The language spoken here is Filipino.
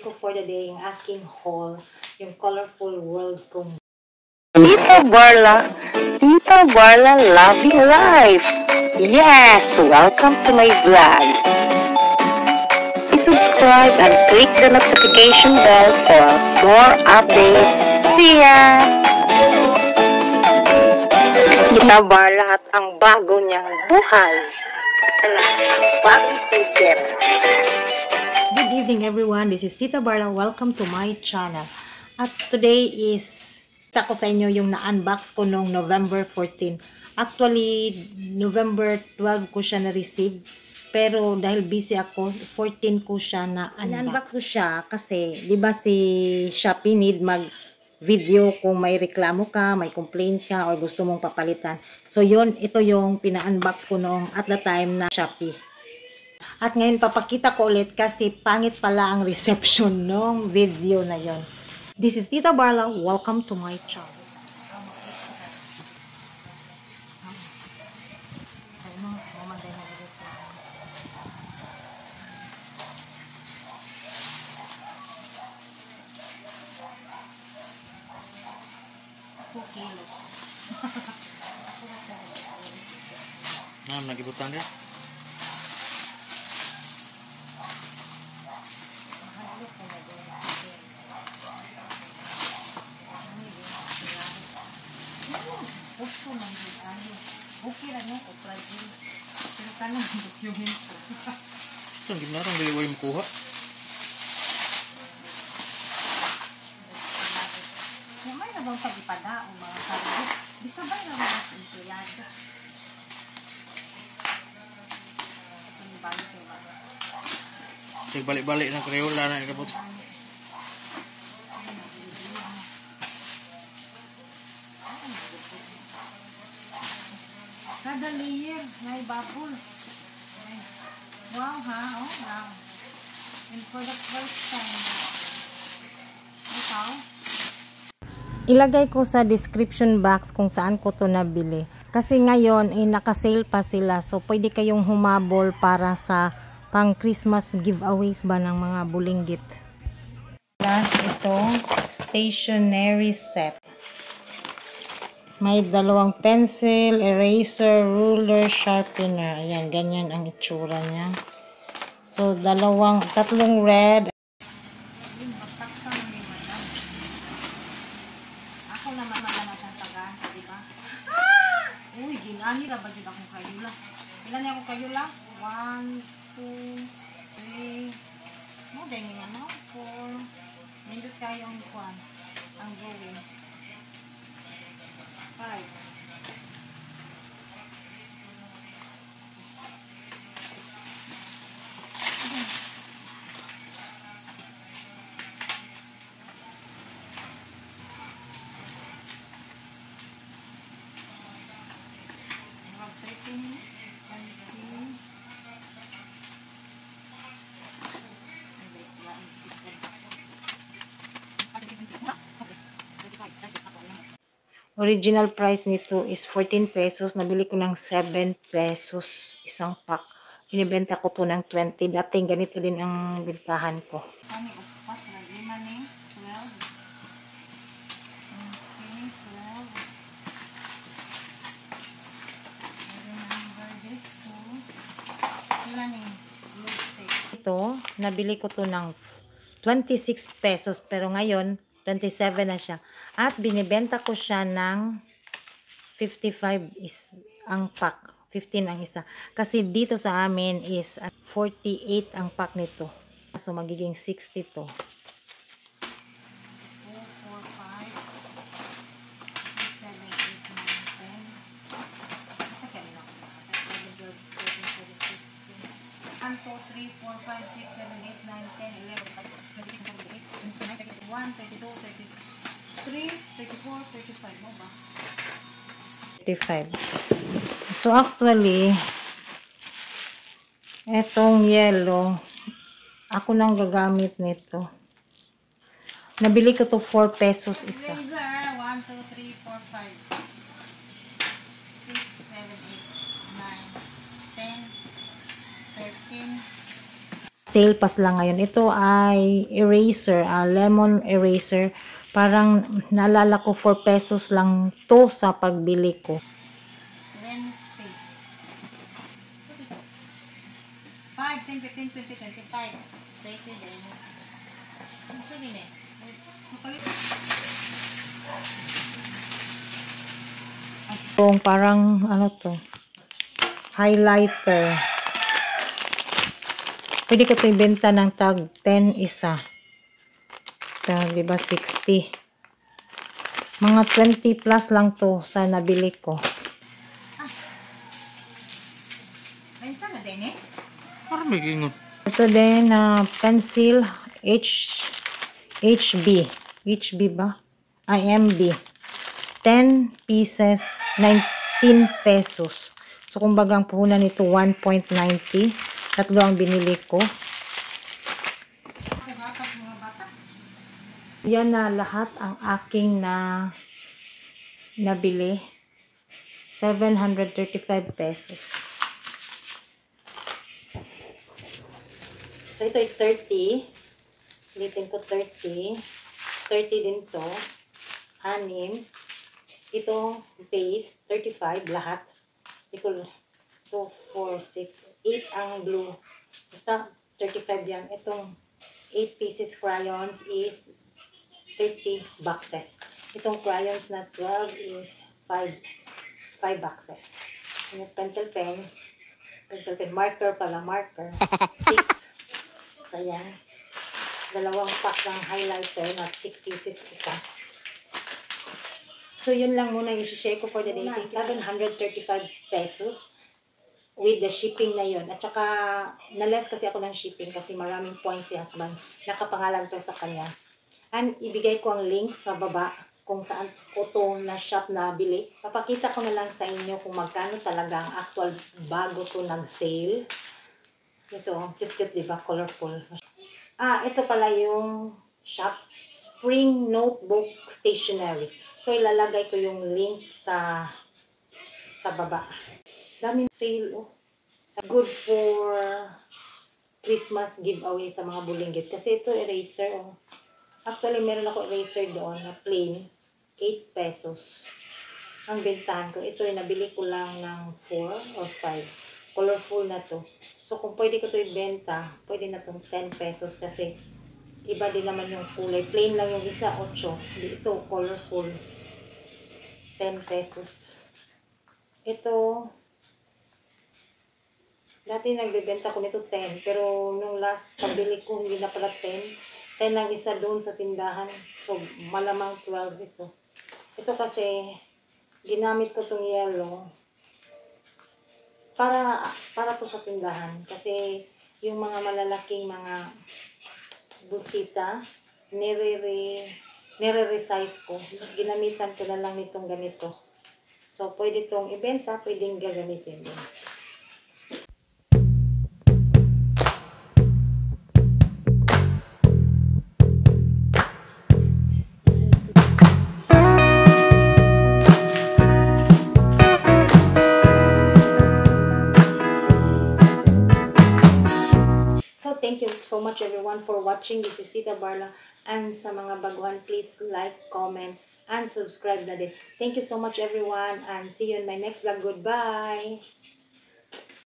ko for the day yung aking haul, yung colorful world kong Tita Barla Loving Life. Yes, welcome to my vlog. Subscribe and click the notification bell for more updates. See ya! Tita Barla at ang bago niyang buhay. Good evening everyone, this is Tita Barla. Welcome to my channel. At today is kita ko sa inyo yung na-unbox ko noong November 14. Actually, November 12 ko siya na-receive. Pero dahil busy ako, 14 ko siya na-unbox ko siya kasi, di ba si Shopee need mag-video kung may reklamo ka, may complaint ka, or gusto mong papalitan. So yun, ito yung pina-unbox ko noong at the time na Shopee. At ngayon papakita ko ulit kasi pangit pala ang reception ng video na yon. This is Tita Barla. Welcome to my channel. Nagibutan dia. Okay lang no, fragile. Pero tanong yung hinto. Ito ang ginarang dili way makuha. May na bang pag-ipada o mga sarili? Bisabay na mga sa empleyado. Balik-balik ng Crayola na ikabot. Kada layer, may bubble. Wow ha, oh wow. And for the first time. Ikaw? Ilagay ko sa description box kung saan ko to nabili. Kasi ngayon ay naka-sale pa sila. So pwede kayong humabol para sa pang Christmas giveaways ba ng mga bulinggit. Last ito, stationery set. May dalawang pencil, eraser, ruler, sharpener. Ayan, ganyan ang itsura niya. So, tatlong red. Ako naman na siyang taga, di ba? Uy, ginani na ba yun akong kayula? Ilan niya akong kayula? 1, 2, 3, no, dahil nga na, 4. Nindot kayong kuwan, ang gawin. 5. Original price nito is 14 pesos. Nabili ko ng 7 pesos isang pack. Binibenta ko to ng 20. Dating ganito din ang bintahan ko. Ano, 4, 5, 12. Okay, 12. Remember this too. Ilan eh? Ito, nabili ko to ng 26 pesos. Pero ngayon, 27 na siya. At binibenta ko siya ng 55 is ang pack. 15 ang isa. Kasi dito sa amin is 48 ang pack nito. So magiging 60 to. 2, 4, 5, 6, 7, 8, 9, 10. Okay, no. 1, 2, 3, 4, 5, 6, 7, 8, 9, 10, 11, 12, 13, 14, 15, 16, 17, 18, 19, 20, 21, 22, 23, 34, 35 mo ba? 35. So actually, etong yellow, ako nang gagamit nito. Nabili ko to 4 pesos isa. Razor, 1, 2, 3, 4, 5, 6, 7, 8, 9, 10, 13. sale pa lang ngayon. Ito ay eraser, lemon eraser. Parang naalala ko 4 pesos lang to sa pagbili ko. 20. 5, 10, 15, 20, 25. 30 din. Ito din eh. Itong parang ano to, highlighter. Pwede ko ito ibenta ng tag 10 isa. Ito, diba 60. Mga 20 plus lang to sa nabili ko. Benta na din eh? Parang may gingon. Ito din na pencil HB. HB ba? IMB. 10 pieces, 19 pesos. So, kumbaga ang puhunan nito 1.90. Tatlo ang binili ko. Yan na lahat ang aking nabili. 735 pesos. So, ito ay 30. Ulitin ko 30. 30 din to. 6. Ito, base, 35, lahat. Ito, 2, 4, 6, 8 ang blue. Basta, 35 yan. Itong 8 pieces crayons is 30 boxes. Itong crayons na 12 is 5 boxes. Yung pencil pen, marker pala, marker, 6. So, yan. Dalawang pack ng highlighter na 6 pieces isa. So, yun lang muna yung share ko for the day. 735 pesos with the shipping na yun. At saka, na-less kasi ako ng shipping kasi maraming points si husband. Nakapangalan to sa kanya. And ibigay ko ang link sa baba kung saan ko to na shop na bili. Papakita ko na lang sa inyo kung magkano talaga ang actual bago to nag-sale. Ito, cute-cute, diba? Colorful. Ito pala yung shop. Spring Notebook Stationery. So, ilalagay ko yung link sa baba. Daming sale, oh. Good for Christmas giveaway sa mga bulinggit. Kasi ito, eraser, oh. Actually, meron ako eraser doon na plain. 8 pesos. Ang bentahan ko. Ito, nabili ko lang ng 4 or 5. Colorful na to. So, kung pwede ko ito ibenta, pwede na itong 10 pesos kasi iba din naman yung kulay. Plain lang yung isa, 8. Ito, colorful. 10 pesos. Ito, dati nagbebenta ko nito 10. Pero nung last pabili ko, hindi na pala 10. 10 lang isa doon sa tindahan. So, malamang 12 ito. Ito kasi, ginamit ko itong yellow. Para to sa tindahan. Kasi, yung mga malalaking mga busita, nire-resize ko. Ginamitan ko na lang nitong ganito. So, pwede itong ibenta, pwedeng gagamitin din. So, thank you so much everyone for watching. This is Tita Barla. And sa mga baguhan, please like, comment, and subscribe na din. Thank you so much everyone and see you in my next vlog. Goodbye!